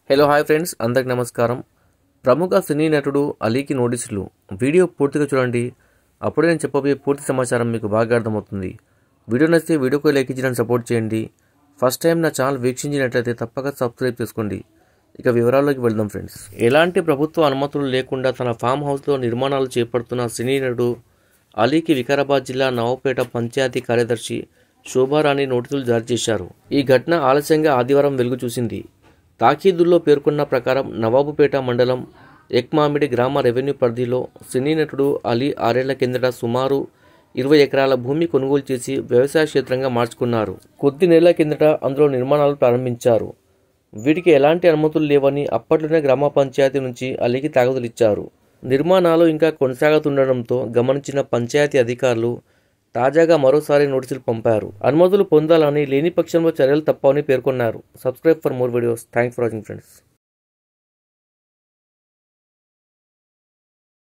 Hello hi friends, అందరికి నమస్కారం. ప్రముఖ సినీ నటుడు అలీకి నోటీసులు. వీడియో పూర్తిగా చూడండి, అప్పుడే నేను చెప్పబోయే పూర్తి సమాచారం మీకు బాగా అర్థమవుతుంది. వీడియో నచ్చితే వీడియోకి లైక్ ఇచ్చి నన్ను సపోర్ట్ చేయండి. ఫస్ట్ టైం నా ఛానల్ వీక్షించినట్లయితే తప్పక సబ్స్క్రైబ్ చేసుకోండి. ఇక వివరాల్లోకి వెళ్దాం ఫ్రెండ్స్. ఎలాంటి ప్రభుత్వ అనుమతులు లేకుండా తన ఫామ్ హౌస్లో నిర్మాణాలు చేపడుతున్న సినీ నటుడు అలీకి వికారాబాద్ జిల్లా నవాబుపేట పంచాయతీ కార్యదర్శి శోభారాణి నోటీసులు జారీ చేశారు. ఈ ఘటన ఆలస్యంగా ఆదివారం వెలుగు చూసింది. తాకీదుల్లో పేర్కొన్న ప్రకారం నవాబుపేట మండలం ఎక్మామిడి గ్రామ రెవెన్యూ పరిధిలో సినీ నటుడు అలీ 6 ఏళ్ల కిందట సుమారు 20 ఎకరాల భూమి కొనుగోలు చేసి వ్యవసాయ క్షేత్రంగా మార్చుకున్నారు. కొద్ది నెలల కిందట అందులో నిర్మాణాలు ప్రారంభించారు. వీటికి ఎలాంటి అనుమతులు లేవని అప్పట్లోనే గ్రామ పంచాయతీ నుంచి అలీకి తాగుదలిచ్చారు. నిర్మాణాలు ఇంకా కొనసాగుతుండటంతో గమనించిన పంచాయతీ అధికారులు తాజాగా మరోసారి నోటీసులు పంపారు. అనుమతులు పొందాలని, లేని పక్షంలో చర్యలు తప్పవని పేర్కొన్నారు. Subscribe for more videos. Thanks for watching friends.